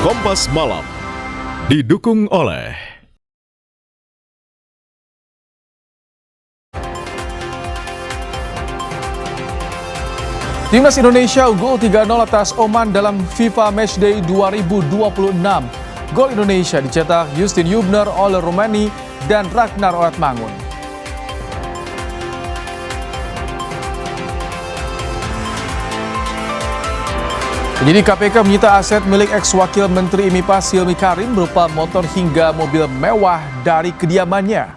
Kompas Malam didukung oleh Timnas Indonesia unggul 3-0 atas Oman dalam FIFA Matchday 2026. Gol Indonesia dicetak Justin Hubner, Ole Romani, dan Ragnar Oratmangun. Penyidik KPK menyita aset milik ex-wakil Menteri MIPA Hilmi Karim berupa motor hingga mobil mewah dari kediamannya.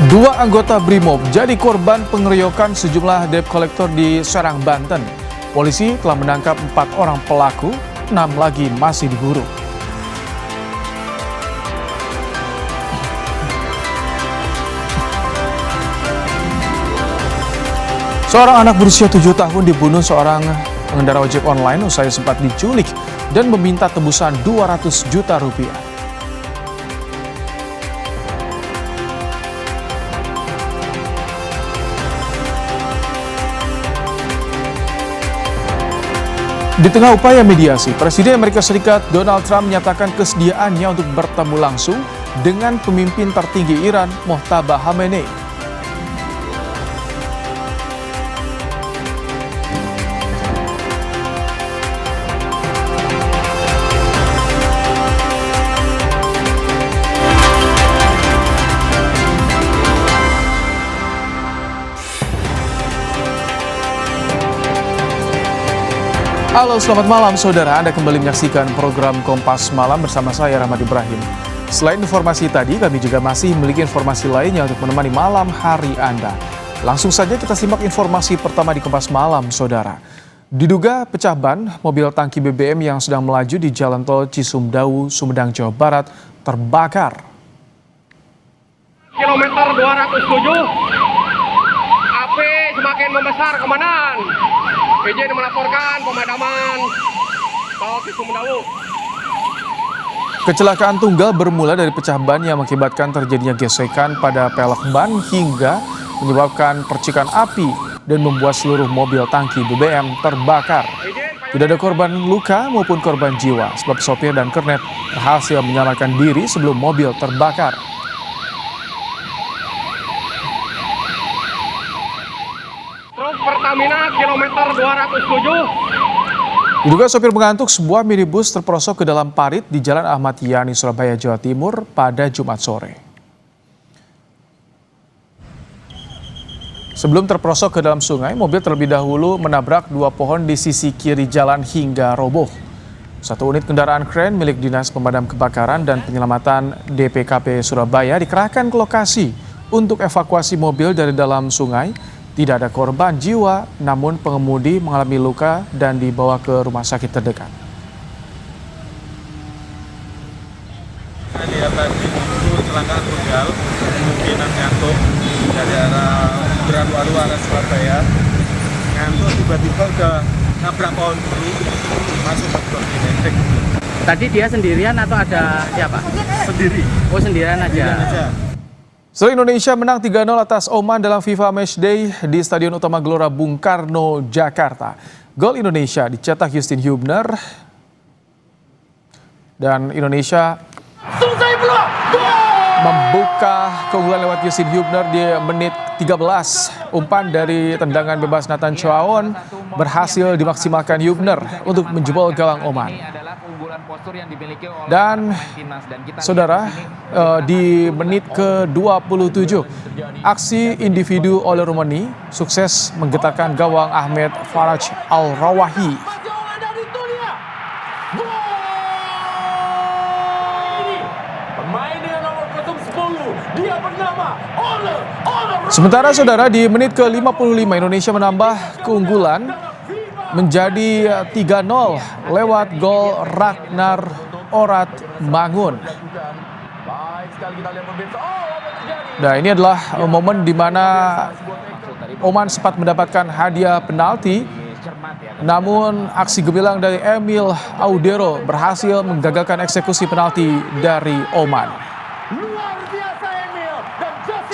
Dua anggota BRIMOB jadi korban pengeroyokan sejumlah debt collector di Serang, Banten. Polisi telah menangkap 4 orang pelaku, 6 lagi masih diburu. Seorang anak berusia 7 tahun dibunuh seorang pengendara ojek online usai sempat diculik dan meminta tebusan 200 juta rupiah. Di tengah upaya mediasi, Presiden Amerika Serikat Donald Trump menyatakan kesediaannya untuk bertemu langsung dengan pemimpin tertinggi Iran, Mojtaba Khamenei. Halo, selamat malam saudara. Anda kembali menyaksikan program Kompas Malam bersama saya Rahmat Ibrahim. Selain informasi tadi, kami juga masih memiliki informasi lainnya untuk menemani malam hari Anda. Langsung saja kita simak informasi pertama di Kompas Malam, saudara. Diduga pecah ban, mobil tangki BBM yang sedang melaju di Jalan Tol Cisumdawu, Sumedang, Jawa Barat terbakar. Kilometer 207, api semakin membesar komandan. PJ melaporkan pemadaman Tol Cisumdawu. Kecelakaan tunggal bermula dari pecah ban yang mengakibatkan terjadinya gesekan pada pelek ban hingga menyebabkan percikan api dan membuat seluruh mobil tangki BBM terbakar. Tidak ada korban luka maupun korban jiwa sebab sopir dan kernet berhasil menyelamatkan diri sebelum mobil terbakar. Pertamina kilometer 207. Diduga sopir mengantuk, sebuah minibus terperosok ke dalam parit di Jalan Ahmad Yani, Surabaya, Jawa Timur pada Jumat sore. Sebelum terperosok ke dalam sungai, mobil terlebih dahulu menabrak 2 pohon di sisi kiri jalan hingga roboh. 1 unit kendaraan kren milik Dinas Pemadam Kebakaran dan Penyelamatan DPKP Surabaya dikerahkan ke lokasi untuk evakuasi mobil dari dalam sungai. Tidak ada korban jiwa, namun pengemudi mengalami luka dan dibawa ke rumah sakit terdekat. Dia tadi itu kecelakaan tunggal, kemungkinan ngantuk dari arah Beranwaru arah Surabaya. Ngantuk tiba-tiba udah nabrak pohon dulu, masuk ke blok identik. Tadi dia sendirian atau ada siapa? Sendiri. Oh, sendirian aja. Setelah Indonesia menang 3-0 atas Oman dalam FIFA Matchday di Stadion Utama Gelora Bung Karno, Jakarta. Gol Indonesia dicetak Justin Hubner dan Indonesia membuka keunggulan lewat Justin Hubner di menit 13. Umpan dari tendangan bebas Nathan Choaon berhasil dimaksimalkan Hubner untuk menjebol gawang Oman. Dan saudara, di menit ke-27, aksi individu Ole Romani sukses menggetarkan gawang Ahmed Faraj Al-Rawahi. Sementara saudara, di menit ke-55 Indonesia menambah keunggulan menjadi 3-0 lewat gol Ragnar Oratmangun. Nah, ini adalah momen di mana Oman sempat mendapatkan hadiah penalti, namun aksi gemilang dari Emil Audero berhasil menggagalkan eksekusi penalti dari Oman.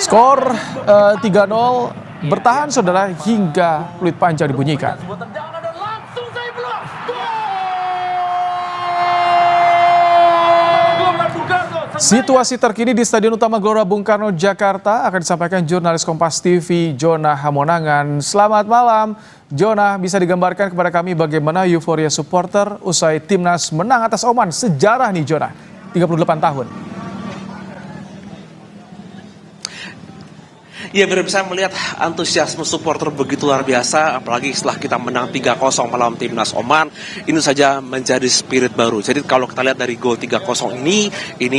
Skor 3-0 bertahan saudara hingga peluit panjang dibunyikan. Situasi terkini di Stadion Utama Gelora Bung Karno, Jakarta akan disampaikan jurnalis Kompas TV Jonah Hamonangan. Selamat malam, Jonah. Bisa digambarkan kepada kami bagaimana euforia supporter usai timnas menang atas Oman? Sejarah nih, Jonah, 38 tahun. Ya, benar, bisa melihat antusiasme supporter begitu luar biasa, apalagi setelah kita menang 3-0 melawan timnas Oman. Ini saja menjadi spirit baru. Jadi kalau kita lihat dari gol 3-0 ini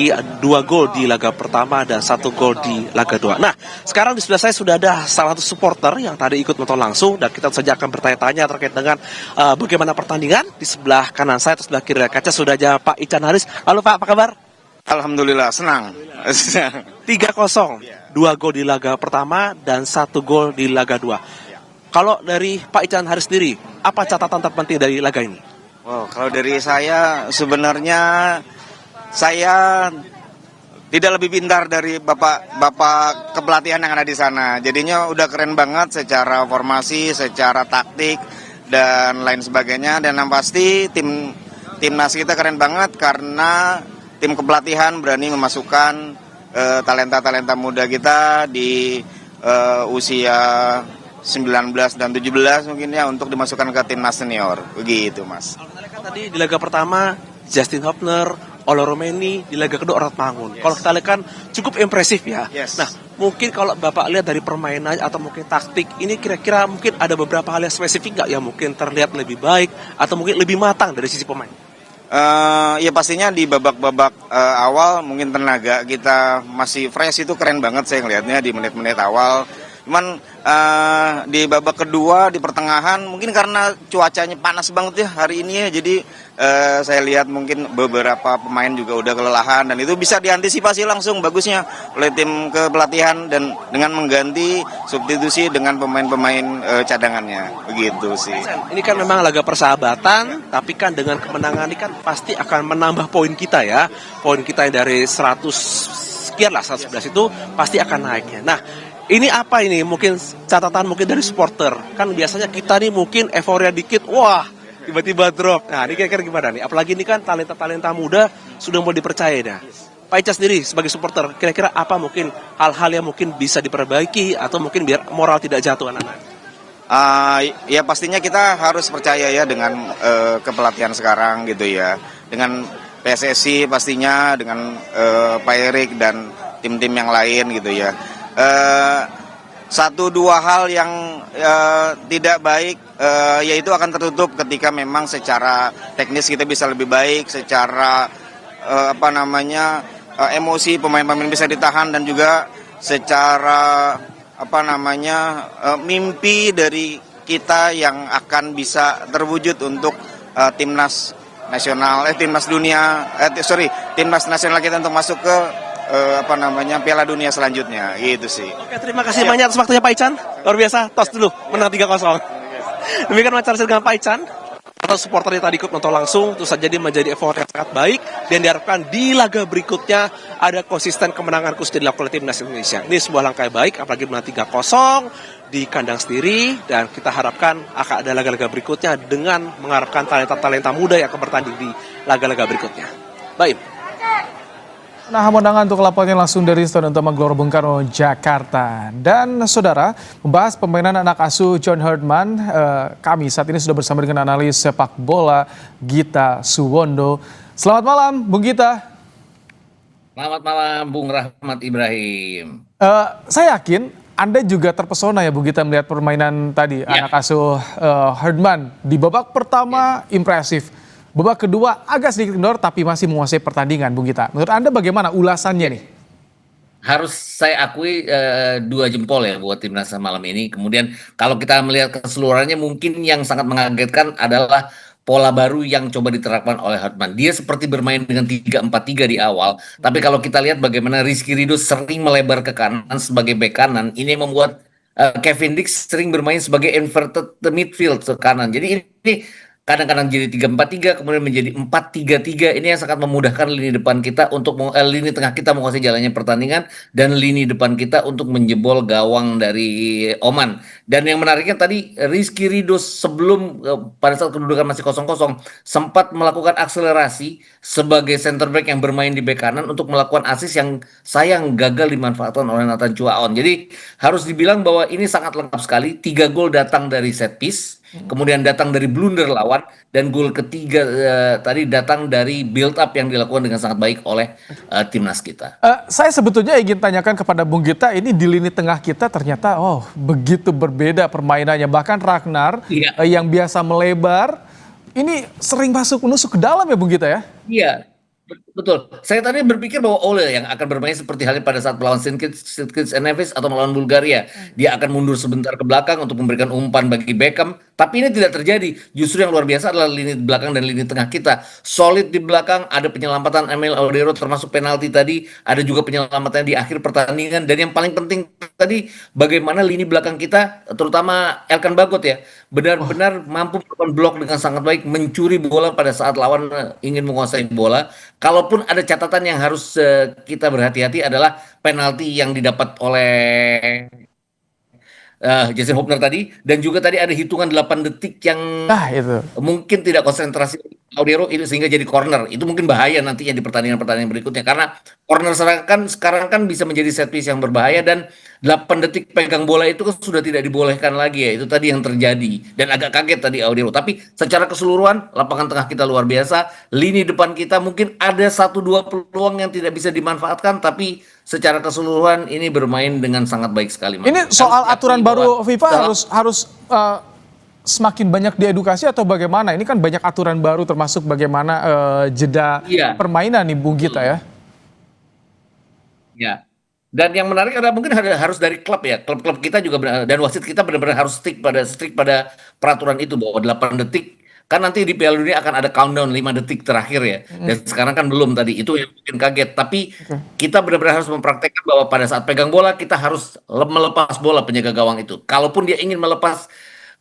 2 gol di laga pertama dan 1 gol di laga 2. Nah, sekarang di sebelah saya sudah ada salah satu supporter yang tadi ikut nonton langsung, dan kita saja akan bertanya-tanya terkait dengan bagaimana pertandingan. Di sebelah kanan saya atau sebelah kiri kaca sudah ada Pak Ican Haris. Halo Pak, apa kabar? Alhamdulillah, senang. 3-0, 2 gol di laga pertama dan 1 gol di laga 2. Kalau dari Pak Ican Haris sendiri, apa catatan terpenting dari laga ini? Wow, kalau dari saya sebenarnya saya tidak lebih pintar dari bapak kepelatihan yang ada di sana. Jadinya udah keren banget secara formasi, secara taktik dan lain sebagainya. Dan yang pasti timnas kita keren banget karena tim kepelatihan berani memasukkan talenta-talenta muda kita di usia 19 dan 17 mungkin ya, untuk dimasukkan ke timnas senior. Begitu, Mas. Kalau kita lihat tadi di laga pertama Justin Hopner, Olo Romeni, di laga kedua Orat Mangun. Yes. Kalau kita lihat kan cukup impresif ya. Yes. Nah, mungkin kalau Bapak lihat dari permainan atau mungkin taktik, ini kira-kira mungkin ada beberapa hal yang spesifik nggak yang mungkin terlihat lebih baik atau mungkin lebih matang dari sisi pemain? Ya pastinya di babak-babak awal mungkin tenaga kita masih fresh, itu keren banget saya ngelihatnya di menit-menit awal. Cuman di babak kedua di pertengahan mungkin karena cuacanya panas banget ya hari ini ya, jadi saya lihat mungkin beberapa pemain juga udah kelelahan, dan itu bisa diantisipasi langsung bagusnya oleh tim kepelatihan dan dengan mengganti substitusi dengan pemain-pemain cadangannya, begitu sih. Ini kan memang laga persahabatan, tapi kan dengan kemenangan ini kan pasti akan menambah poin kita ya. Poin kita yang dari 100 sekian lah, 111 itu pasti akan naiknya. Nah, ini apa ini? Mungkin catatan mungkin dari supporter. Kan biasanya kita nih mungkin euforia dikit, wah tiba-tiba drop. Nah, ini kira-kira gimana nih? Apalagi ini kan talenta-talenta muda sudah mau dipercaya dah. Pak Ica sendiri sebagai supporter, kira-kira apa mungkin hal-hal yang mungkin bisa diperbaiki atau mungkin biar moral tidak jatuh anak-anak? Ya pastinya kita harus percaya ya dengan kepelatihan sekarang gitu ya. Dengan PSSI pastinya, dengan Pak Erik dan tim-tim yang lain gitu ya. 1-2 hal yang tidak baik yaitu akan tertutup ketika memang secara teknis kita bisa lebih baik, secara emosi pemain-pemain bisa ditahan, dan juga secara mimpi dari kita yang akan bisa terwujud untuk timnas nasional timnas nasional kita untuk masuk ke Piala Dunia selanjutnya, gitu sih. Oke, terima kasih banyak atas waktunya Pak Ican. Luar biasa, tos dulu, menang 3-0. Demikian wawancara saya dengan Pak Ican. Atau supporter yang tadi ikut nonton langsung, terus saja dia menjadi effort yang sangat baik, dan diharapkan di laga berikutnya ada konsisten kemenangan khusus dilakukan oleh timnas Indonesia. Ini sebuah langkah baik, apalagi menang 3-0 di kandang sendiri, dan kita harapkan akan ada laga-laga berikutnya dengan mengharapkan talenta-talenta muda yang akan bertanding di laga-laga berikutnya. Baik. Nah, Hamonangan untuk laporannya langsung dari Stadion Utama Gelora Bung Karno, Jakarta. Dan saudara, membahas permainan anak asuh John Herdman, kami saat ini sudah bersama dengan analis sepak bola Gita Suwondo. Selamat malam, Bung Gita. Selamat malam, Bung Rahmat Ibrahim. Saya yakin Anda juga terpesona ya, Bung Gita, melihat permainan tadi anak asuh Herdman. Di babak pertama impresif. Babak kedua agak sedikit kendor tapi masih menguasai pertandingan, Bung Gita. Menurut Anda bagaimana ulasannya nih? Harus saya akui 2 jempol ya buat timnas malam ini. Kemudian kalau kita melihat keseluruhannya, mungkin yang sangat mengagetkan adalah pola baru yang coba diterapkan oleh Herdman. Dia seperti bermain dengan 3-4-3 di awal. Tapi kalau kita lihat bagaimana Rizky Ridho sering melebar ke kanan sebagai bek kanan, ini membuat Kevin Dix sering bermain sebagai inverted midfield ke kanan. Jadi ini kadang-kadang jadi 3-4-3, kemudian menjadi 4-3-3. Ini yang sangat memudahkan lini depan kita untuk lini tengah kita menguasai jalannya pertandingan dan lini depan kita untuk menjebol gawang dari Oman. Dan yang menariknya tadi Rizky Ridho sebelum pada saat kedudukan masih 0-0 sempat melakukan akselerasi sebagai center back yang bermain di bek kanan untuk melakukan assist yang sayang gagal dimanfaatkan oleh Nathan Chuaon. Jadi harus dibilang bahwa ini sangat lengkap sekali. 3 gol datang dari set piece. Kemudian datang dari blunder lawan dan gol ketiga tadi datang dari build up yang dilakukan dengan sangat baik oleh timnas kita. Saya sebetulnya ingin tanyakan kepada Bung Gita, ini di lini tengah kita ternyata begitu berbeda permainannya. Bahkan Ragnar yang biasa melebar, ini sering menusuk ke dalam ya Bung Gita ya? Iya. Betul. Saya tadi berpikir bahwa Ole yang akan bermain seperti halnya pada saat melawan St. Kitts and Nevis atau melawan Bulgaria. Dia akan mundur sebentar ke belakang untuk memberikan umpan bagi Beckham. Tapi ini tidak terjadi. Justru yang luar biasa adalah lini belakang dan lini tengah kita. Solid di belakang, ada penyelamatan Emil Audero termasuk penalti tadi. Ada juga penyelamatan di akhir pertandingan. Dan yang paling penting tadi, bagaimana lini belakang kita, terutama Elkan Bagot ya, benar-benar mampu melakukan blok dengan sangat baik, mencuri bola pada saat lawan ingin menguasai bola. Kalaupun ada catatan yang harus kita berhati-hati adalah penalti yang didapat oleh Jason Hopner tadi, dan juga tadi ada hitungan 8 detik yang itu mungkin tidak konsentrasi Audero itu sehingga jadi corner. Itu mungkin bahaya nantinya di pertandingan-pertandingan berikutnya karena corner sekarang kan bisa menjadi set piece yang berbahaya dan 8 detik pegang bola itu kan sudah tidak dibolehkan lagi ya. Itu tadi yang terjadi dan agak kaget tadi Audero. Tapi secara keseluruhan lapangan tengah kita luar biasa, lini depan kita mungkin ada 1-2 peluang yang tidak bisa dimanfaatkan, tapi secara keseluruhan ini bermain dengan sangat baik sekali. Ini soal aturan baru FIFA harus semakin banyak diedukasi atau bagaimana? Ini kan banyak aturan baru termasuk bagaimana jeda permainan nih Bung Gita ya. Ya. Dan yang menarik adalah mungkin harus dari klub ya. Klub-klub kita juga dan wasit kita benar-benar harus strict pada peraturan itu bahwa 8 detik. Kan nanti di Piala Dunia akan ada countdown 5 detik terakhir ya. Dan sekarang kan belum tadi. Itu yang bikin kaget. Tapi kita benar-benar harus mempraktekkan bahwa pada saat pegang bola kita harus melepas bola penjaga gawang itu. Kalaupun dia ingin melepas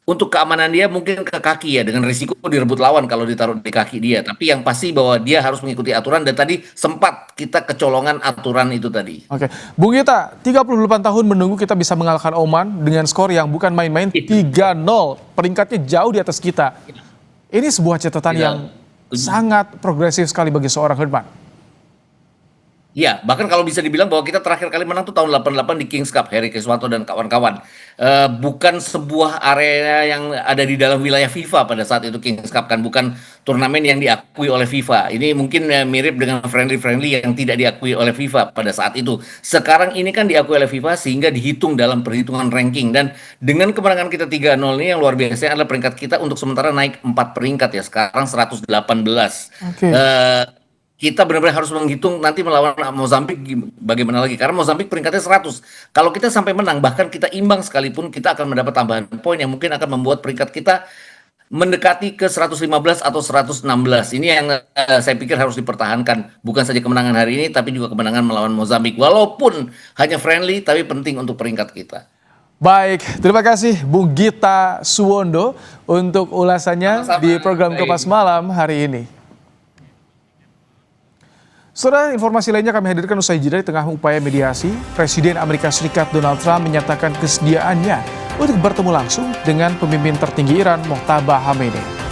untuk keamanan dia mungkin ke kaki ya, dengan risiko direbut lawan kalau ditaruh di kaki dia. Tapi yang pasti bahwa dia harus mengikuti aturan dan tadi sempat kita kecolongan aturan itu tadi. Oke, Bung Gita, 38 tahun menunggu kita bisa mengalahkan Oman dengan skor yang bukan main-main 3-0. Peringkatnya jauh di atas kita. Ini sebuah catatan yang sangat progresif sekali bagi seorang Herdman. Ya, bahkan kalau bisa dibilang bahwa kita terakhir kali menang tuh tahun 88 di Kings Cup, Heri Kriswanto dan kawan-kawan. Bukan sebuah area yang ada di dalam wilayah FIFA pada saat itu Kings Cup, kan bukan turnamen yang diakui oleh FIFA. Ini mungkin mirip dengan friendly yang tidak diakui oleh FIFA pada saat itu. Sekarang ini kan diakui oleh FIFA sehingga dihitung dalam perhitungan ranking. Dan dengan kemenangan kita 3-0 ini yang luar biasa adalah peringkat kita untuk sementara naik 4 peringkat ya. Sekarang 118. Kita benar-benar harus menghitung nanti melawan Mozambik bagaimana lagi. Karena Mozambik peringkatnya 100. Kalau kita sampai menang, bahkan kita imbang sekalipun, kita akan mendapat tambahan poin yang mungkin akan membuat peringkat kita mendekati ke 115 atau 116. Ini yang saya pikir harus dipertahankan. Bukan saja kemenangan hari ini, tapi juga kemenangan melawan Mozambik. Walaupun hanya friendly, tapi penting untuk peringkat kita. Baik, terima kasih Bung Gita Suwondo untuk ulasannya di program Kompas Malam hari ini. Saudara, informasi lainnya kami hadirkan usai jeda. Di tengah upaya mediasi, Presiden Amerika Serikat Donald Trump menyatakan kesediaannya untuk bertemu langsung dengan pemimpin tertinggi Iran, Mojtaba Khamenei.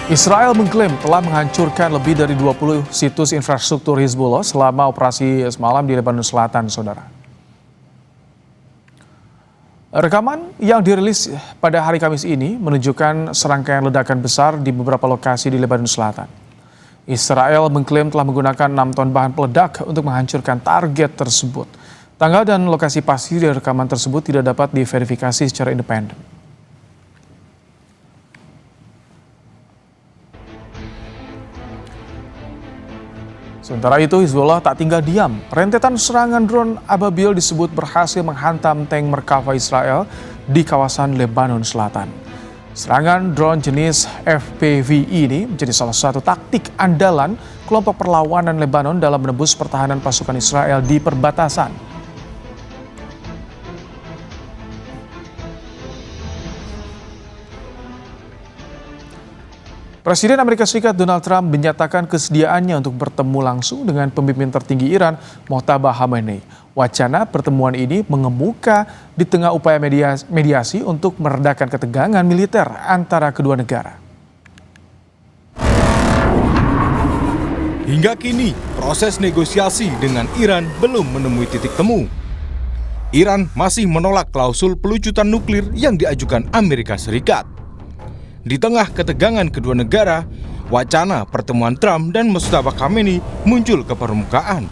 Israel mengklaim telah menghancurkan lebih dari 20 situs infrastruktur Hizbullah selama operasi semalam di Lebanon Selatan, saudara. Rekaman yang dirilis pada hari Kamis ini menunjukkan serangkaian ledakan besar di beberapa lokasi di Lebanon Selatan. Israel mengklaim telah menggunakan 6 ton bahan peledak untuk menghancurkan target tersebut. Tanggal dan lokasi pasti dari rekaman tersebut tidak dapat diverifikasi secara independen. Sementara itu, Hizbullah tak tinggal diam. Rentetan serangan drone Ababil disebut berhasil menghantam tank Merkava Israel di kawasan Lebanon Selatan. Serangan drone jenis FPV ini menjadi salah satu taktik andalan kelompok perlawanan Lebanon dalam menembus pertahanan pasukan Israel di perbatasan. Presiden Amerika Serikat Donald Trump menyatakan kesediaannya untuk bertemu langsung dengan pemimpin tertinggi Iran, Mojtaba Khamenei. Wacana pertemuan ini mengemuka di tengah upaya mediasi untuk meredakan ketegangan militer antara kedua negara. Hingga kini, proses negosiasi dengan Iran belum menemui titik temu. Iran masih menolak klausul pelucutan nuklir yang diajukan Amerika Serikat. Di tengah ketegangan kedua negara, wacana pertemuan Trump dan Mojtaba Khamenei muncul ke permukaan.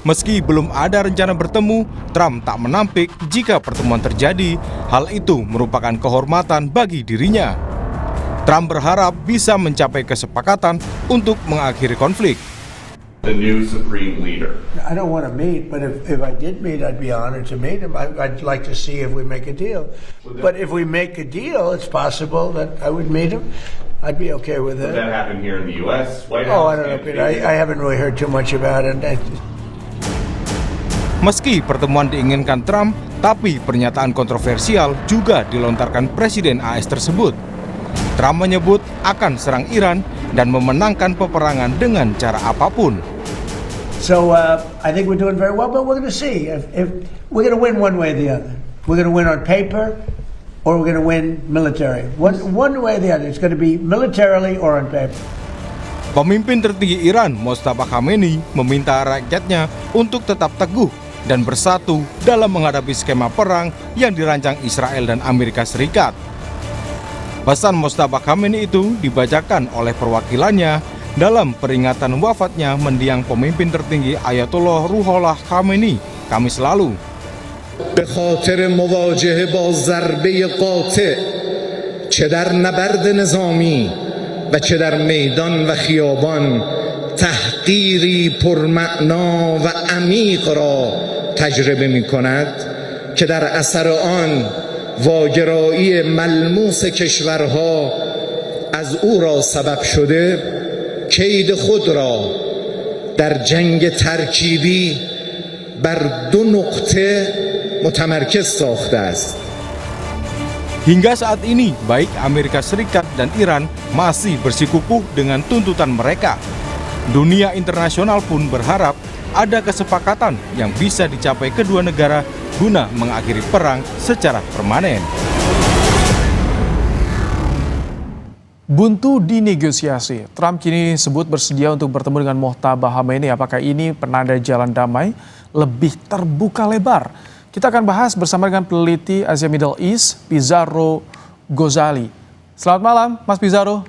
Meski belum ada rencana bertemu, Trump tak menampik jika pertemuan terjadi, hal itu merupakan kehormatan bagi dirinya. Trump berharap bisa mencapai kesepakatan untuk mengakhiri konflik. The new supreme leader. I don't want to meet, but if I did meet, I'd be honored to meet him. I'd like to see if we make a deal. But if we make a deal, it's possible that I would meet him. I'd be okay with it. Would that happen here in the U.S.? White Oh, House? I don't know, Peter. I haven't really heard too much about it. Meski pertemuan diinginkan Trump, tapi pernyataan kontroversial juga dilontarkan Presiden AS tersebut. Trump menyebut akan serang Iran dan memenangkan peperangan dengan cara apapun. So I think we're doing very well, but we're going to see. If we're going to win one way or the other. We're going to win on paper, or we're going to win military. One way or the other. It's going to be militarily or on paper. Pemimpin tertinggi Iran, Mojtaba Khamenei, meminta rakyatnya untuk tetap teguh dan bersatu dalam menghadapi skema perang yang dirancang Israel dan Amerika Serikat. Pesan Mojtaba Khamenei itu dibacakan oleh perwakilannya dalam peringatan wafatnya mendiang pemimpin tertinggi Ayatollah Ruhollah Khamenei Kamis lalu. به خاطر مواجهه با ضربه قاطع چه در نبرد نظامی و چه در میدان و خیابان تحقیری پرمعنا و عمیق را تجربه می‌کند که در اثر آن واگرایی ملموس کشورها از او را سبب شده کید خود را در جنگ ترکیبی بر دو نقطه متمرکز ساخته است. Hingga saat ini, baik Amerika Serikat dan Iran masih bersikukuh dengan tuntutan mereka. Dunia internasional pun berharap ada kesepakatan yang bisa dicapai kedua negara guna mengakhiri perang secara permanen. Buntu di negosiasi, Trump kini sebut bersedia untuk bertemu dengan Mojtaba Khamenei. Apakah ini penanda jalan damai lebih terbuka lebar? Kita akan bahas bersama dengan peneliti Asia Middle East, Pizarro Ghazali. Selamat malam, Mas Pizarro.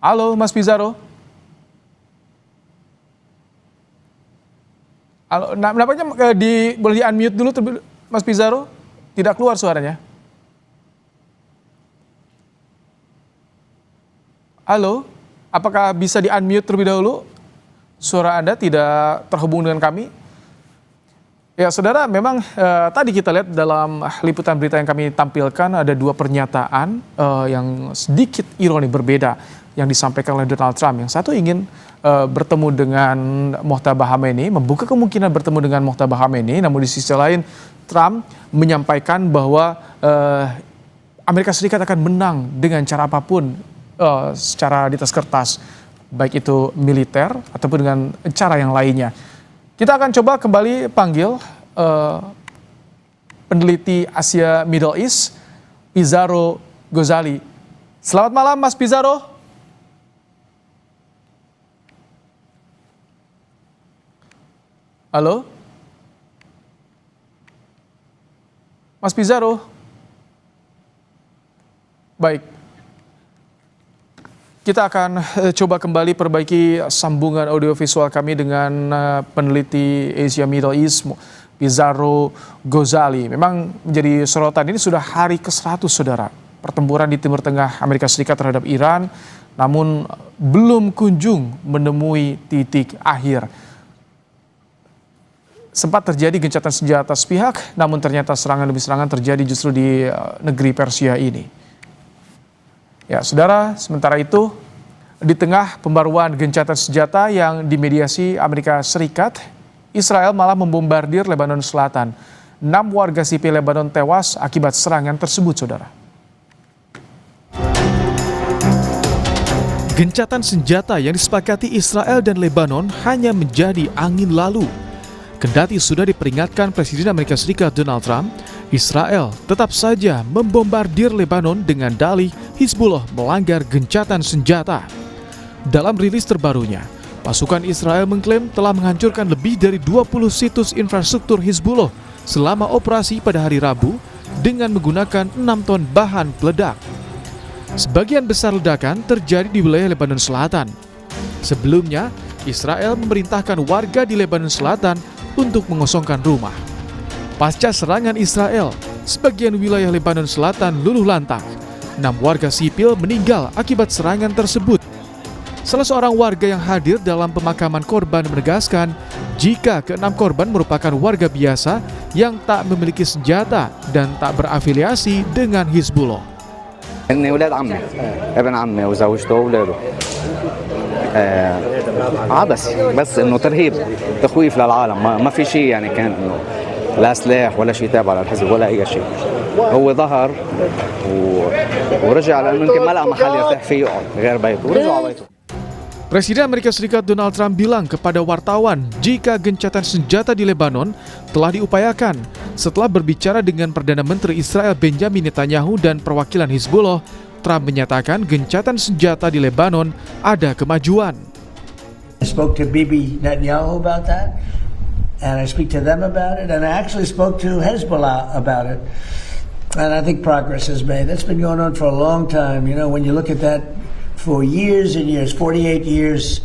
Halo, Mas Pizarro. Halo, nampaknya boleh di-unmute dulu, Mas Pizarro? Tidak keluar suaranya. Halo, apakah bisa di-unmute terlebih dahulu? Suara Anda tidak terhubung dengan kami. Ya, saudara, memang tadi kita lihat dalam liputan berita yang kami tampilkan ada dua pernyataan yang sedikit ironi berbeda yang disampaikan oleh Donald Trump. Yang satu ingin bertemu dengan Mojtaba Khamenei, membuka kemungkinan bertemu dengan Mojtaba Khamenei, namun di sisi lain Trump menyampaikan bahwa Amerika Serikat akan menang dengan cara apapun secara di atas kertas, baik itu militer ataupun dengan cara yang lainnya. Kita akan coba kembali panggil peneliti Asia Middle East, Pizarro Ghazali. Selamat malam, Mas Pizarro. Halo? Mas Pizarro? Baik. Kita akan coba kembali perbaiki sambungan audiovisual kami dengan peneliti Asia Middle East, Pizarro Ghazali. Memang menjadi sorotan, ini sudah hari ke-100, saudara. Pertempuran di Timur Tengah Amerika Serikat terhadap Iran, namun belum kunjung menemui titik akhir. sempat terjadi gencatan senjata sepihak, namun ternyata serangan demi serangan terjadi justru di negeri Persia ini. Ya, saudara, sementara itu, di tengah pembaruan gencatan senjata yang dimediasi Amerika Serikat, Israel malah membombardir Lebanon Selatan. 6 warga sipil Lebanon tewas akibat serangan tersebut, saudara. Gencatan senjata yang disepakati Israel dan Lebanon hanya menjadi angin lalu. Kendati sudah diperingatkan Presiden Amerika Serikat Donald Trump, Israel tetap saja membombardir Lebanon dengan dalih Hizbullah melanggar gencatan senjata. Dalam rilis terbarunya, pasukan Israel mengklaim telah menghancurkan lebih dari 20 situs infrastruktur Hizbullah selama operasi pada hari Rabu dengan menggunakan 6 ton bahan peledak. Sebagian besar ledakan terjadi di wilayah Lebanon Selatan. Sebelumnya, Israel memerintahkan warga di Lebanon Selatan untuk mengosongkan rumah. Pasca serangan Israel, sebagian wilayah Lebanon Selatan luluh lantak. 6 warga sipil meninggal akibat serangan tersebut. Salah seorang warga yang hadir dalam pemakaman korban menegaskan jika ke-6 korban merupakan warga biasa yang tak memiliki senjata dan tak berafiliasi dengan Hizbullah. إني ولاد عمي ابن عمي وزوجته وولاده عبثي بس إنه ترهيب تخويف للعالم ما في شيء يعني كان إنه لا سلاح ولا شيء تابع للحزب ولا أي شيء هو ظهر ورجع لأنه يمكن ما لقى محل يرتاح فيه يقعد غير بيته ورجع على بيته. Presiden Amerika Serikat Donald Trump bilang kepada wartawan jika gencatan senjata di Lebanon telah diupayakan. Setelah berbicara dengan Perdana Menteri Israel Benjamin Netanyahu dan perwakilan Hizbullah, Trump menyatakan gencatan senjata di Lebanon ada kemajuan. I spoke to Bibi Netanyahu about that, and I speak to them about it, and I actually spoke to Hezbollah about it. And I think progress is made. That's been going on for a long time. You know, when you look at that, for years and years, 48 years,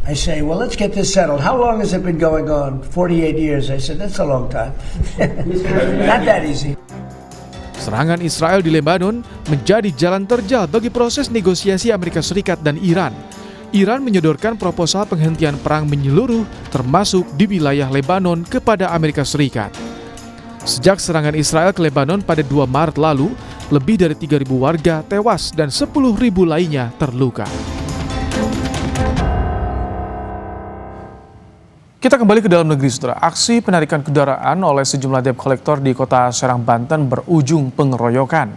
I say, well, let's get this settled. How long has it been going on? 48 years. I said, that's a long time. Not that easy. Serangan Israel di Lebanon menjadi jalan terjal bagi proses negosiasi Amerika Serikat dan Iran. Iran menyodorkan proposal penghentian perang menyeluruh termasuk di wilayah Lebanon kepada Amerika Serikat. Sejak serangan Israel ke Lebanon pada 2 Maret lalu, lebih dari 3.000 warga tewas dan 10.000 lainnya terluka. Kita kembali ke dalam negeri, saudara. Aksi penarikan kendaraan oleh sejumlah debt collector di kota Serang, Banten berujung pengeroyokan.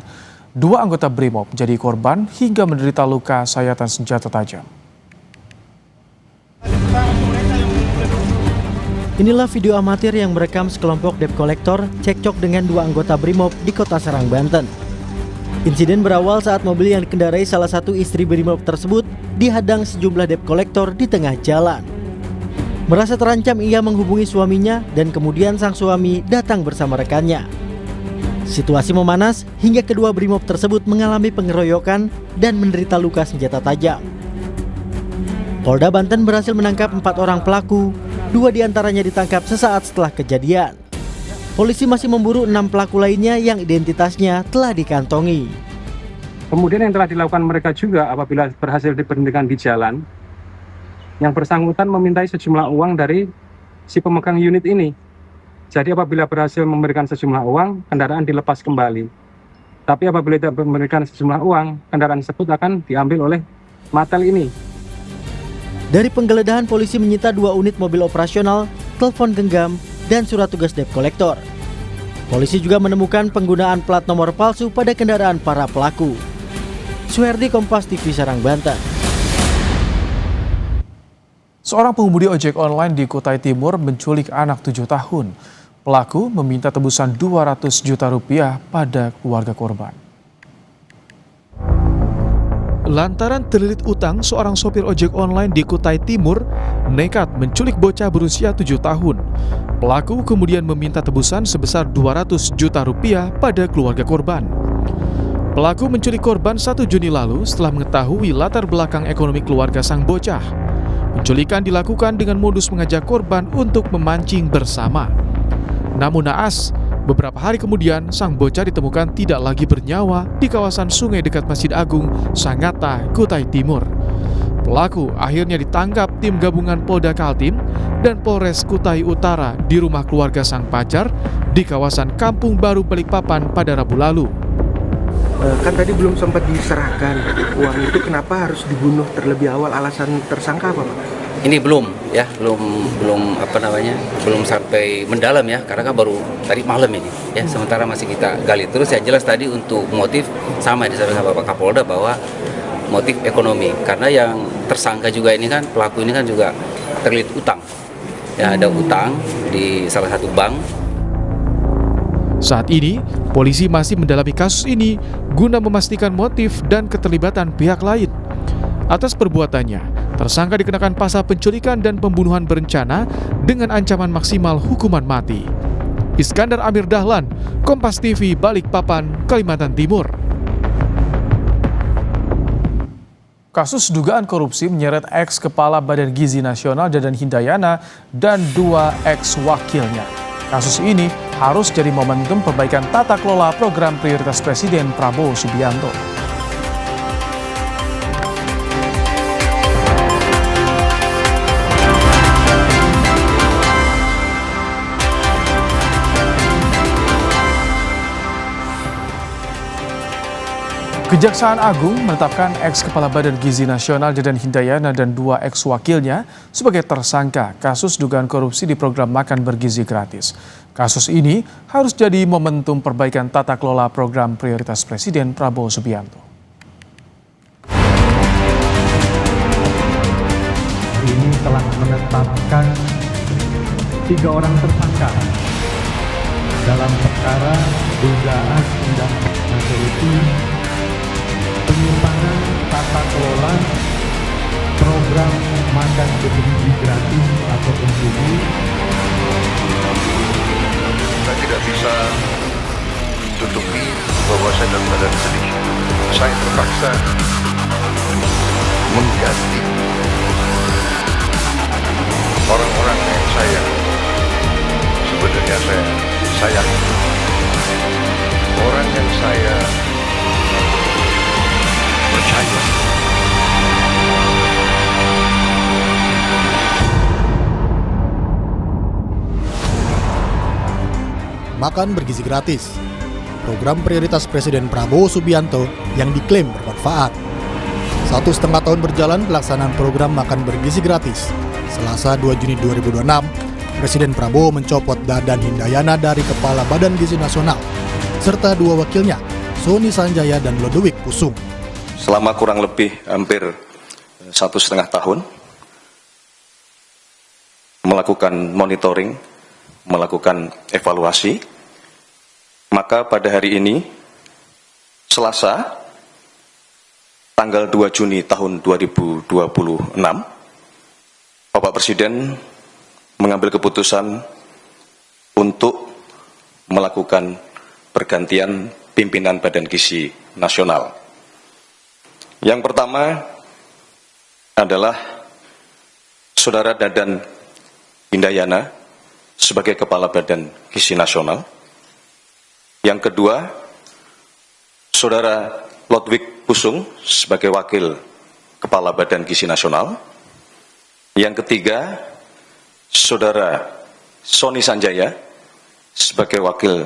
2 anggota BRIMOB menjadi korban hingga menderita luka sayatan senjata tajam. Inilah video amatir yang merekam sekelompok debt collector cekcok dengan 2 anggota BRIMOB di kota Serang, Banten. Insiden berawal saat mobil yang dikendarai salah satu istri BRIMOB tersebut dihadang sejumlah debt collector di tengah jalan. Merasa terancam, ia menghubungi suaminya dan kemudian sang suami datang bersama rekannya. Situasi memanas hingga kedua BRIMOB tersebut mengalami pengeroyokan dan menderita luka senjata tajam. Polda Banten berhasil menangkap 4 orang pelaku, 2 diantaranya ditangkap sesaat setelah kejadian. Polisi masih memburu 6 pelaku lainnya yang identitasnya telah dikantongi. Kemudian yang telah dilakukan mereka juga apabila berhasil diberhentikan di jalan, yang bersangkutan memintai sejumlah uang dari si pemegang unit ini. Jadi apabila berhasil memberikan sejumlah uang, kendaraan dilepas kembali. Tapi apabila tidak memberikan sejumlah uang, kendaraan tersebut akan diambil oleh Matel ini. Dari penggeledahan, polisi menyita 2 unit mobil operasional, telepon genggam, dan surat tugas debt collector. Polisi juga menemukan penggunaan plat nomor palsu pada kendaraan para pelaku. Suherdi, Kompas TV, Serang, Banten. Seorang pengemudi ojek online di Kutai Timur menculik anak 7 tahun. Pelaku meminta tebusan 200 juta rupiah pada keluarga korban. Lantaran terlilit utang, seorang sopir ojek online di Kutai Timur nekat menculik bocah berusia 7 tahun. Pelaku kemudian meminta tebusan sebesar 200 juta rupiah pada keluarga korban. Pelaku menculik korban 1 Juni lalu setelah mengetahui latar belakang ekonomi keluarga sang bocah. Penculikan dilakukan dengan modus mengajak korban untuk memancing bersama. Namun naas, beberapa hari kemudian sang bocah ditemukan tidak lagi bernyawa di kawasan sungai dekat Masjid Agung, Sangatta, Kutai Timur. Pelaku akhirnya ditangkap tim gabungan Polda Kaltim dan Polres Kutai Utara di rumah keluarga sang pacar di kawasan Kampung Baru Balikpapan pada Rabu lalu. Kan tadi belum sempat diserahkan uang itu, kenapa harus dibunuh terlebih awal, alasan tersangka apa Pak? Ini belum sampai mendalam ya, karena kan baru tadi malam ini ya, sementara masih kita gali terus. Yang jelas tadi untuk motif sama disampaikan Bapak Kapolda bahwa motif ekonomi, karena yang tersangka juga ini kan, pelaku ini kan juga terlilit utang ya, ada utang di salah satu bank. Saat ini, polisi masih mendalami kasus ini guna memastikan motif dan keterlibatan pihak lain. Atas perbuatannya, tersangka dikenakan pasal penculikan dan pembunuhan berencana dengan ancaman maksimal hukuman mati. Iskandar Amir Dahlan, Kompas TV, Balikpapan, Kalimantan Timur. Kasus dugaan korupsi menyeret ex-kepala Badan Gizi Nasional Dadan Hindayana dan 2 ex-wakilnya. Kasus ini harus jadi momentum perbaikan tata kelola program prioritas Presiden Prabowo Subianto. Kejaksaan Agung menetapkan ex-kepala Badan Gizi Nasional Dadan Hindayana dan 2 ex-wakilnya sebagai tersangka kasus dugaan korupsi di program makan bergizi gratis. Kasus ini harus jadi momentum perbaikan tata kelola program prioritas Presiden Prabowo Subianto. Hari ini telah menetapkan 3 orang tersangka dalam perkara dugaan tindak korupsi penyimpangan tata kelola program makan bergizi gratis atau MBG. Saya tidak bisa tutupi bahwa saya dalam keadaan sedih. Saya terpaksa mengganti orang-orang yang sebenarnya saya sayangi, orang yang saya percaya. Makan bergizi gratis, program prioritas Presiden Prabowo Subianto yang diklaim bermanfaat. 1,5 tahun berjalan pelaksanaan program makan bergizi gratis. Selasa 2 Juni 2026, Presiden Prabowo mencopot Dadan Hindayana dari Kepala Badan Gizi Nasional, serta 2 wakilnya, Sony Sanjaya dan Lodewijk Pusung. Selama kurang lebih hampir 1,5 tahun melakukan monitoring, melakukan evaluasi, maka pada hari ini Selasa tanggal 2 Juni tahun 2026 Bapak Presiden mengambil keputusan untuk melakukan pergantian pimpinan Badan Gizi Nasional. Yang pertama adalah Saudara Dadan Hindayana sebagai Kepala Badan Gizi Nasional. Yang kedua, Saudara Lodewijk Pusung sebagai Wakil Kepala Badan Gizi Nasional. Yang ketiga, Saudara Sony Sanjaya sebagai Wakil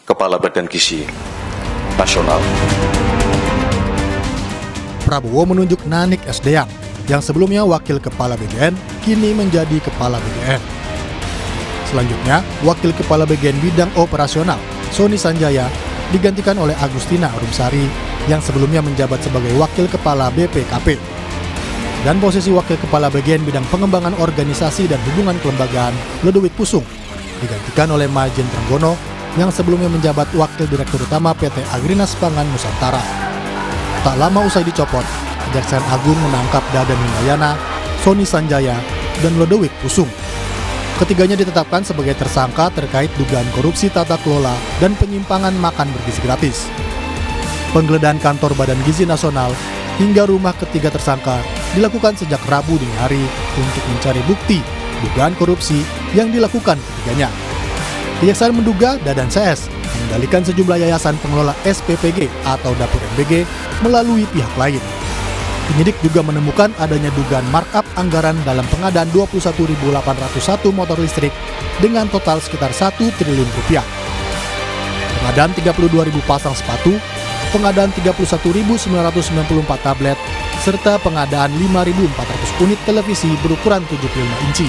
Kepala Badan Gizi Nasional. Prabowo menunjuk Nanik Esdeang yang sebelumnya Wakil Kepala BGN kini menjadi Kepala BGN. Selanjutnya, Wakil Kepala BGN Bidang Operasional Sony Sanjaya digantikan oleh Agustina Arumsari yang sebelumnya menjabat sebagai Wakil Kepala BPKP. Dan posisi Wakil Kepala BGN Bidang Pengembangan Organisasi dan Hubungan Kelembagaan Lodewijk Pusung digantikan oleh Majen Trenggono yang sebelumnya menjabat Wakil Direktur Utama PT Agrinas Pangan Nusantara. Tak lama usai dicopot, Kejaksaan Agung menangkap Dadan Hindayana, Sony Sanjaya, dan Lodewijk Pusung. Ketiganya ditetapkan sebagai tersangka terkait dugaan korupsi tata kelola dan penyimpangan makan bergizi gratis. Penggeledahan kantor Badan Gizi Nasional hingga rumah ketiga tersangka dilakukan sejak Rabu dini hari untuk mencari bukti dugaan korupsi yang dilakukan ketiganya. Kejaksaan menduga Dadan CS mengendalikan sejumlah yayasan pengelola SPPG atau dapur MBG melalui pihak lain. Penyidik juga menemukan adanya dugaan markup anggaran dalam pengadaan 21.801 motor listrik dengan total sekitar 1 triliun rupiah. Pengadaan 32.000 pasang sepatu, pengadaan 31.994 tablet, serta pengadaan 5.400 unit televisi berukuran 75 inci.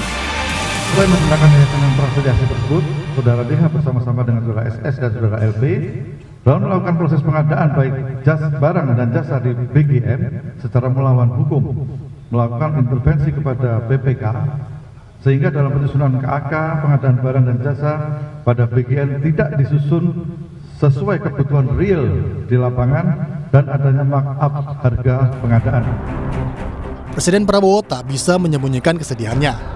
Selain menggunakan yayasan yang terafiliasi tersebut, Saudara DH bersama-sama dengan Saudara SS dan Saudara LB dalam melakukan proses pengadaan baik barang dan jasa di BGN secara melawan hukum, melakukan intervensi kepada BPK, sehingga dalam penyusunan KAK pengadaan barang dan jasa pada BGN tidak disusun sesuai kebutuhan real di lapangan dan adanya markup harga pengadaan. Presiden Prabowo tak bisa menyembunyikan kesedihannya.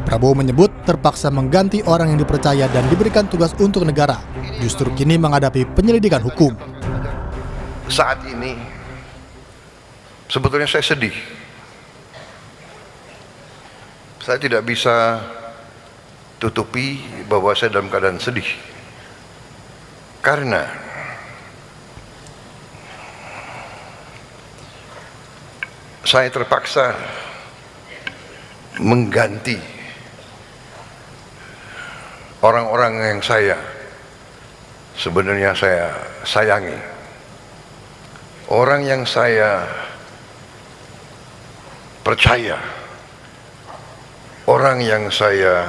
Prabowo menyebut terpaksa mengganti orang yang dipercaya dan diberikan tugas untuk negara, justru kini menghadapi penyelidikan hukum. Saat ini sebetulnya saya sedih. Saya tidak bisa tutupi bahwa saya dalam keadaan sedih. Karena saya terpaksa mengganti orang-orang yang sebenarnya saya sayangi, orang yang saya percaya, orang yang saya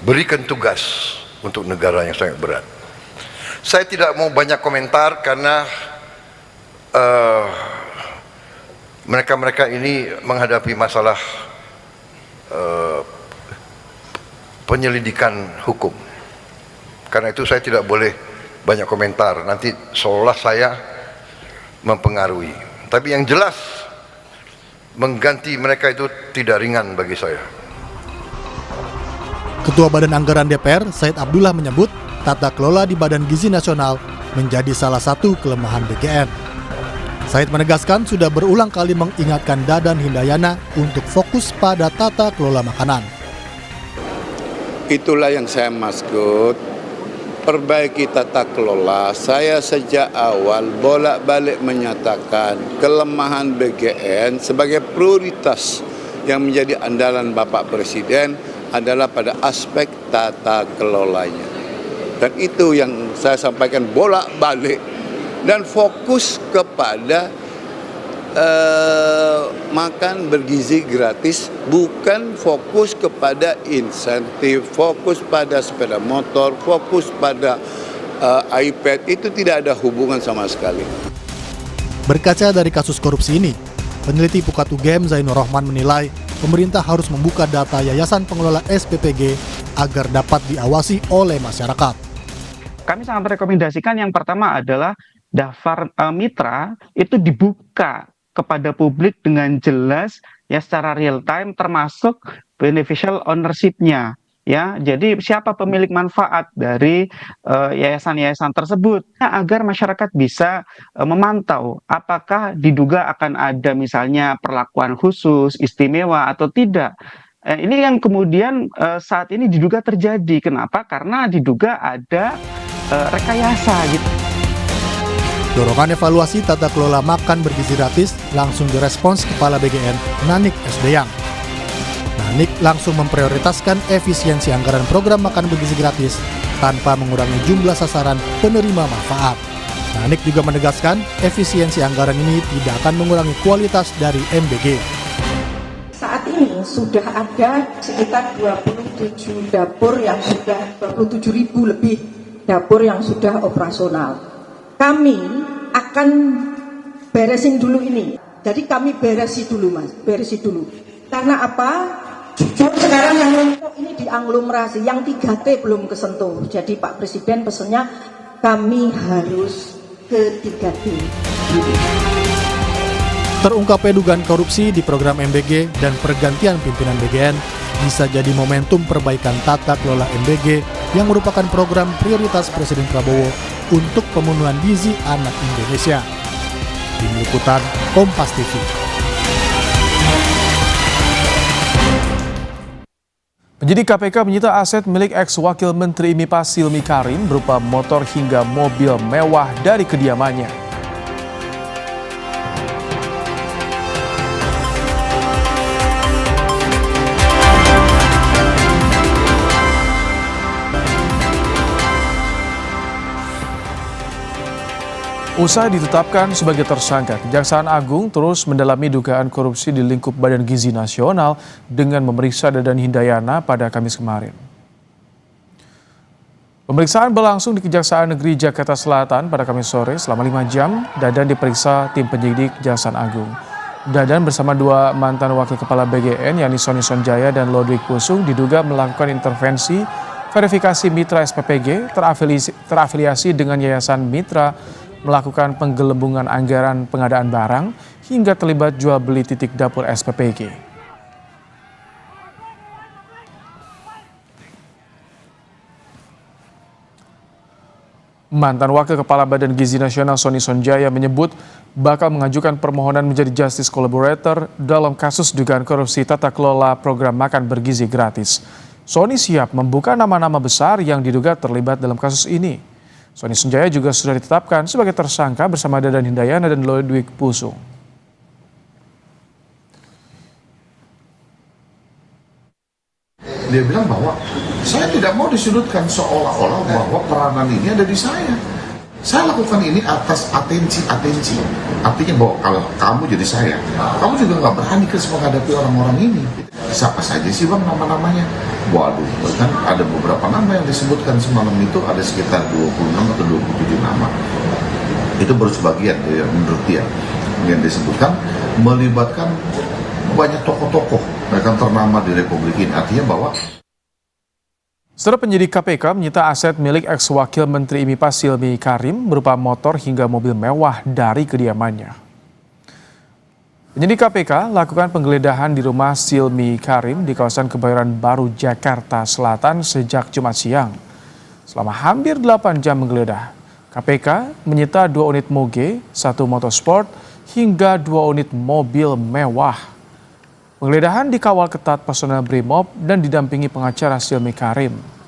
berikan tugas untuk negara yang sangat berat. Saya tidak mau banyak komentar karena mereka-mereka ini menghadapi masalah penyelidikan hukum. Karena itu saya tidak boleh banyak komentar, nanti seolah saya mempengaruhi. Tapi yang jelas, mengganti mereka itu tidak ringan bagi saya. Ketua Badan Anggaran DPR, Said Abdullah menyebut tata kelola di Badan Gizi Nasional menjadi salah satu kelemahan BGN. Said menegaskan sudah berulang kali mengingatkan Dadan Hindayana untuk fokus pada tata kelola makanan. Itulah yang saya maksud, perbaiki tata kelola. Saya sejak awal bolak-balik menyatakan kelemahan BGN sebagai prioritas yang menjadi andalan Bapak Presiden adalah pada aspek tata kelolanya. Dan itu yang saya sampaikan bolak-balik dan fokus kepada makan bergizi gratis, bukan fokus kepada insentif, fokus pada sepeda motor, fokus pada iPad. Itu tidak ada hubungan sama sekali. Berkaca dari kasus korupsi ini, peneliti Pukat UGM Zainur Rohman menilai pemerintah harus membuka data Yayasan Pengelola SPPG agar dapat diawasi oleh masyarakat. Kami sangat merekomendasikan yang pertama adalah daftar mitra itu dibuka kepada publik dengan jelas ya, secara real time, termasuk beneficial ownership-nya ya. Jadi siapa pemilik manfaat dari yayasan-yayasan tersebut agar masyarakat bisa memantau apakah diduga akan ada misalnya perlakuan khusus, istimewa atau tidak. Ini yang kemudian saat ini diduga terjadi. Kenapa? Karena diduga ada rekayasa gitu. Dorongan evaluasi tata kelola makan bergizi gratis langsung direspons Kepala BGN Nanik Esdeyang. Nanik langsung memprioritaskan efisiensi anggaran program makan bergizi gratis tanpa mengurangi jumlah sasaran penerima manfaat. Nanik juga menegaskan efisiensi anggaran ini tidak akan mengurangi kualitas dari MBG. Saat ini sudah ada sekitar 27 dapur yang sudah 27.000 lebih dapur yang sudah operasional. Kami akan beresin dulu ini. Jadi kami beresi dulu, Mas. Beresi dulu. Karena apa? Jujur sekarang yang untuk ini diaglomerasi, yang 3T belum kesentuh. Jadi Pak Presiden pesannya kami harus ke 3T. Terungkapnya dugaan korupsi di program MBG dan pergantian pimpinan BGN bisa jadi momentum perbaikan tata kelola MBG yang merupakan program prioritas Presiden Prabowo untuk pemenuhan gizi anak Indonesia. Tim Liputan Kompas TV. Penyidik KPK menyita aset milik ex-wakil Menteri MIPA Silmi Karim berupa motor hingga mobil mewah dari kediamannya. Usai ditetapkan sebagai tersangka, Kejaksaan Agung terus mendalami dugaan korupsi di lingkup Badan Gizi Nasional dengan memeriksa Dadan Hindayana pada Kamis kemarin. Pemeriksaan berlangsung di Kejaksaan Negeri Jakarta Selatan pada Kamis sore selama 5 jam. Dadan diperiksa tim penyidik Kejaksaan Agung. Dadan bersama dua mantan wakil kepala BGN yakni Sony Sonjaya dan Lodwig Pusung diduga melakukan intervensi verifikasi mitra SPPG terafiliasi dengan Yayasan Mitra, melakukan penggelembungan anggaran pengadaan barang hingga terlibat jual beli titik dapur SPPG. Mantan Wakil Kepala Badan Gizi Nasional Sony Sonjaya menyebut bakal mengajukan permohonan menjadi justice collaborator dalam kasus dugaan korupsi tata kelola program makan bergizi gratis. Sony siap membuka nama-nama besar yang diduga terlibat dalam kasus ini. Sony Sonjaya juga sudah ditetapkan sebagai tersangka bersama Dadan Hindayana dan Lodwig Pusung. Dia bilang bahwa saya tidak mau disudutkan seolah-olah bahwa peranan ini ada di saya. Saya lakukan ini atas atensi. Artinya bahwa kalau kamu jadi saya, kamu juga nggak berani menghadapi orang-orang ini. Siapa saja sih bang nama-namanya? Waduh, kan ada beberapa nama yang disebutkan semalam itu, ada sekitar 26 atau 27 nama. Itu baru sebagian menurut dia yang disebutkan, melibatkan banyak tokoh-tokoh yang ternama di Republik ini. Artinya bahwa Setelah penyidik KPK menyita aset milik ex-wakil Menteri IMIPA Silmi Karim berupa motor hingga mobil mewah dari kediamannya. Penyidik KPK lakukan penggeledahan di rumah Silmi Karim di kawasan Kebayoran Baru, Jakarta Selatan sejak Jumat siang. Selama hampir 8 jam menggeledah, KPK menyita 2 unit moge, 1 motorsport, hingga 2 unit mobil mewah. Penggeledahan dikawal ketat personel Brimob dan didampingi pengacara Silmi Karim.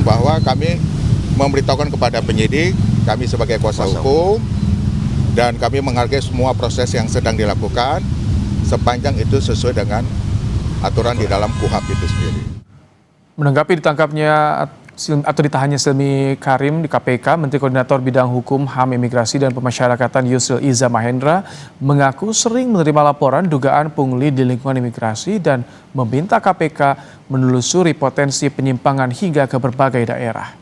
Bahwa kami memberitahukan kepada penyidik, kami sebagai kuasa hukum, dan kami menghargai semua proses yang sedang dilakukan sepanjang itu sesuai dengan aturan di dalam KUHAP itu sendiri. Menanggapi ditangkapnya atau ditahannya Silmi Karim di KPK, Menteri Koordinator Bidang Hukum, HAM, Imigrasi, dan Pemasyarakatan Yusril Iza Mahendra mengaku sering menerima laporan dugaan pungli di lingkungan imigrasi dan meminta KPK menelusuri potensi penyimpangan hingga ke berbagai daerah.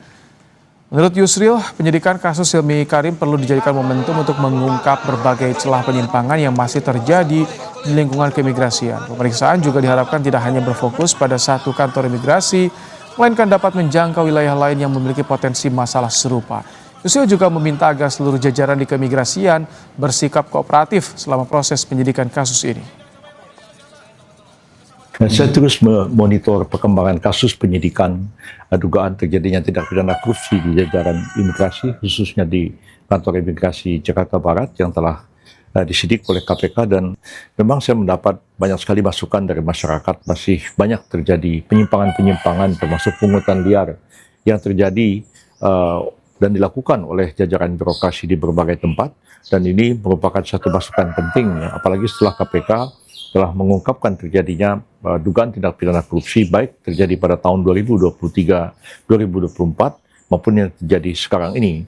Menurut Yusril, penyidikan kasus Silmi Karim perlu dijadikan momentum untuk mengungkap berbagai celah penyimpangan yang masih terjadi di lingkungan keimigrasian. Pemeriksaan juga diharapkan tidak hanya berfokus pada satu kantor imigrasi, melainkan dapat menjangkau wilayah lain yang memiliki potensi masalah serupa. Yusril juga meminta agar seluruh jajaran di keimigrasian bersikap kooperatif selama proses penyidikan kasus ini. Saya terus memonitor perkembangan kasus penyidikan dugaan terjadinya tindak pidana korupsi di jajaran imigrasi, khususnya di kantor imigrasi Jakarta Barat yang telah disidik oleh KPK, dan memang saya mendapat banyak sekali masukan dari masyarakat. Masih banyak terjadi penyimpangan-penyimpangan termasuk pungutan liar yang terjadi dan dilakukan oleh jajaran birokrasi di berbagai tempat, dan ini merupakan satu masukan penting ya, apalagi setelah KPK telah mengungkapkan terjadinya dugaan tindak pidana korupsi baik terjadi pada tahun 2023-2024 maupun yang terjadi sekarang ini.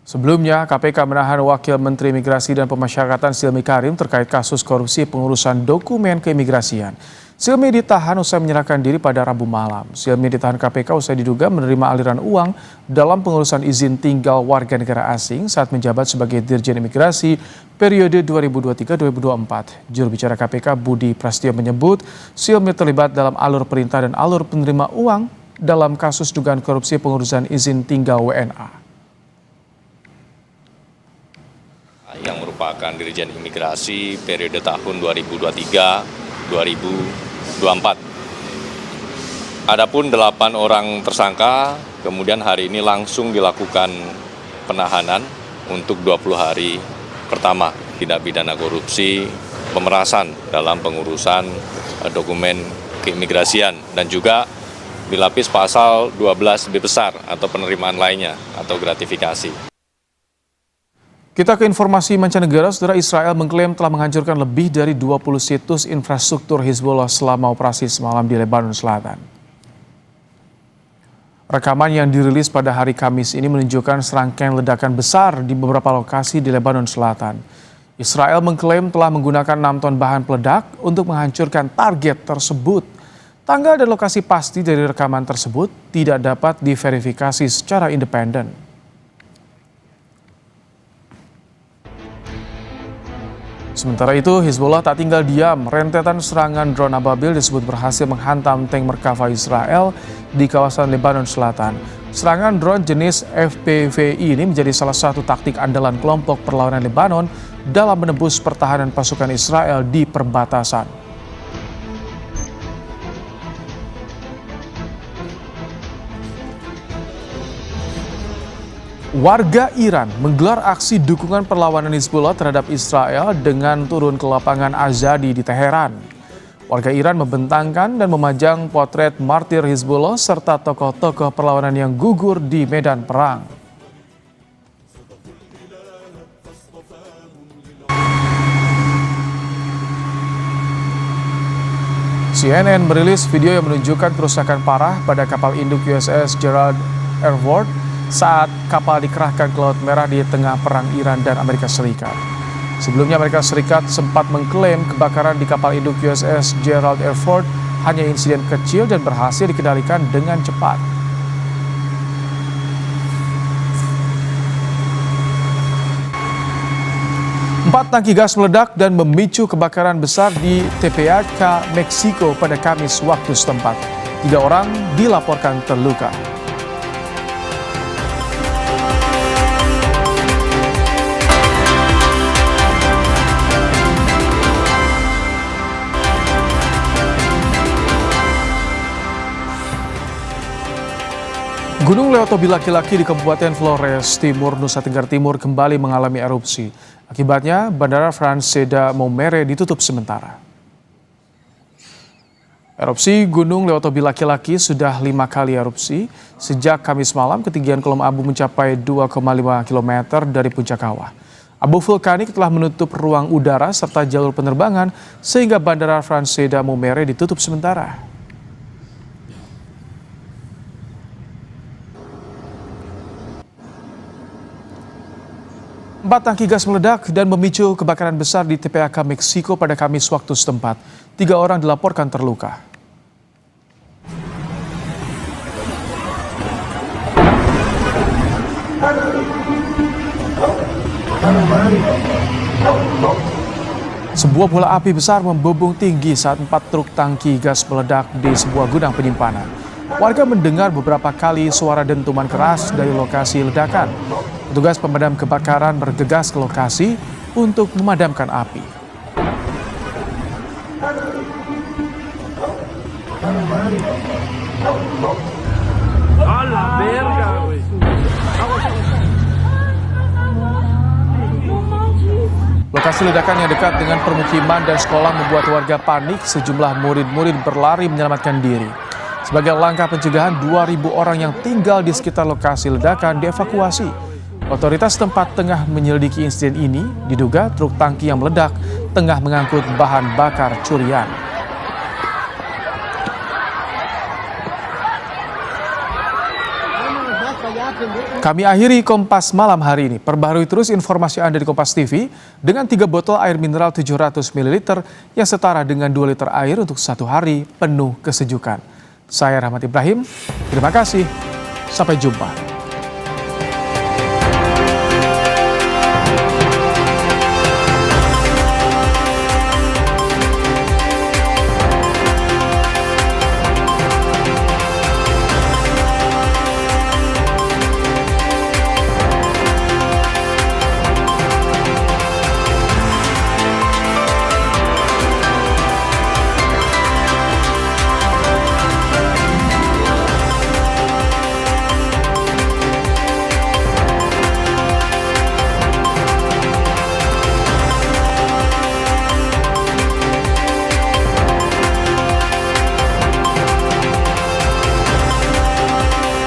Sebelumnya, KPK menahan Wakil Menteri Imigrasi dan Pemasyarakatan Silmi Karim terkait kasus korupsi pengurusan dokumen keimigrasian. Silmi ditahan usai menyerahkan diri pada Rabu malam. Silmi ditahan KPK usai diduga menerima aliran uang dalam pengurusan izin tinggal warga negara asing saat menjabat sebagai Dirjen Imigrasi periode 2023-2024. Juru bicara KPK Budi Prasetyo menyebut Silmi terlibat dalam alur perintah dan alur penerima uang dalam kasus dugaan korupsi pengurusan izin tinggal WNA. Yang merupakan Dirjen Imigrasi periode tahun 2023-2024. Adapun 8 orang tersangka, kemudian hari ini langsung dilakukan penahanan untuk 20 hari pertama. tindak pidana korupsi, pemerasan dalam pengurusan dokumen keimigrasian, dan juga dilapis pasal 12 lebih besar atau penerimaan lainnya atau gratifikasi. Kita ke informasi mancanegara. Saudara, Israel mengklaim telah menghancurkan lebih dari 20 situs infrastruktur Hizbullah selama operasi semalam di Lebanon Selatan. Rekaman yang dirilis pada hari Kamis ini menunjukkan serangkaian ledakan besar di beberapa lokasi di Lebanon Selatan. Israel mengklaim telah menggunakan 6 ton bahan peledak untuk menghancurkan target tersebut. Tanggal dan lokasi pasti dari rekaman tersebut tidak dapat diverifikasi secara independen. Sementara itu, Hizbullah tak tinggal diam. Rentetan serangan drone Ababil disebut berhasil menghantam tank Merkava Israel di kawasan Lebanon Selatan. Serangan drone jenis FPV ini menjadi salah satu taktik andalan kelompok perlawanan Lebanon dalam menembus pertahanan pasukan Israel di perbatasan. Warga Iran menggelar aksi dukungan perlawanan Hizbullah terhadap Israel dengan turun ke lapangan Azadi di Teheran. Warga Iran membentangkan dan memajang potret martir Hizbullah serta tokoh-tokoh perlawanan yang gugur di medan perang. CNN merilis video yang menunjukkan kerusakan parah pada kapal induk USS Gerald R. Ford saat kapal dikerahkan ke Laut Merah di tengah perang Iran dan Amerika Serikat. Sebelumnya Amerika Serikat sempat mengklaim kebakaran di kapal induk USS Gerald R. Ford hanya insiden kecil dan berhasil dikendalikan dengan cepat. Empat tangki gas meledak dan memicu kebakaran besar di TPAK Meksiko pada Kamis waktu setempat. 3 orang dilaporkan terluka. Gunung Leotobi laki-laki di Kabupaten Flores Timur, Nusa Tenggara Timur kembali mengalami erupsi. Akibatnya, Bandara Franseda Maumere ditutup sementara. Erupsi Gunung Leotobi laki-laki sudah 5 kali erupsi. Sejak Kamis malam, ketinggian kolom abu mencapai 2,5 km dari puncak kawah. Abu vulkanik telah menutup ruang udara serta jalur penerbangan sehingga Bandara Franseda Maumere ditutup sementara. 4 tangki gas meledak dan memicu kebakaran besar di TPAK Meksiko pada Kamis waktu setempat. 3 orang dilaporkan terluka. Sebuah bola api besar membumbung tinggi saat 4 truk tangki gas meledak di sebuah gudang penyimpanan. Warga mendengar beberapa kali suara dentuman keras dari lokasi ledakan. Petugas pemadam kebakaran bergegas ke lokasi untuk memadamkan api. Lokasi ledakan yang dekat dengan permukiman dan sekolah membuat warga panik. Sejumlah murid-murid berlari menyelamatkan diri. Sebagai langkah pencegahan, 2.000 orang yang tinggal di sekitar lokasi ledakan dievakuasi. Otoritas tempat tengah menyelidiki insiden ini. Diduga truk tangki yang meledak tengah mengangkut bahan bakar curian. Kami akhiri Kompas Malam hari ini. Perbaharui terus informasi Anda di Kompas TV dengan 3 botol air mineral 700 ml yang setara dengan 2 liter air untuk 1 hari penuh kesejukan. Saya Rahmat Ibrahim, terima kasih, sampai jumpa.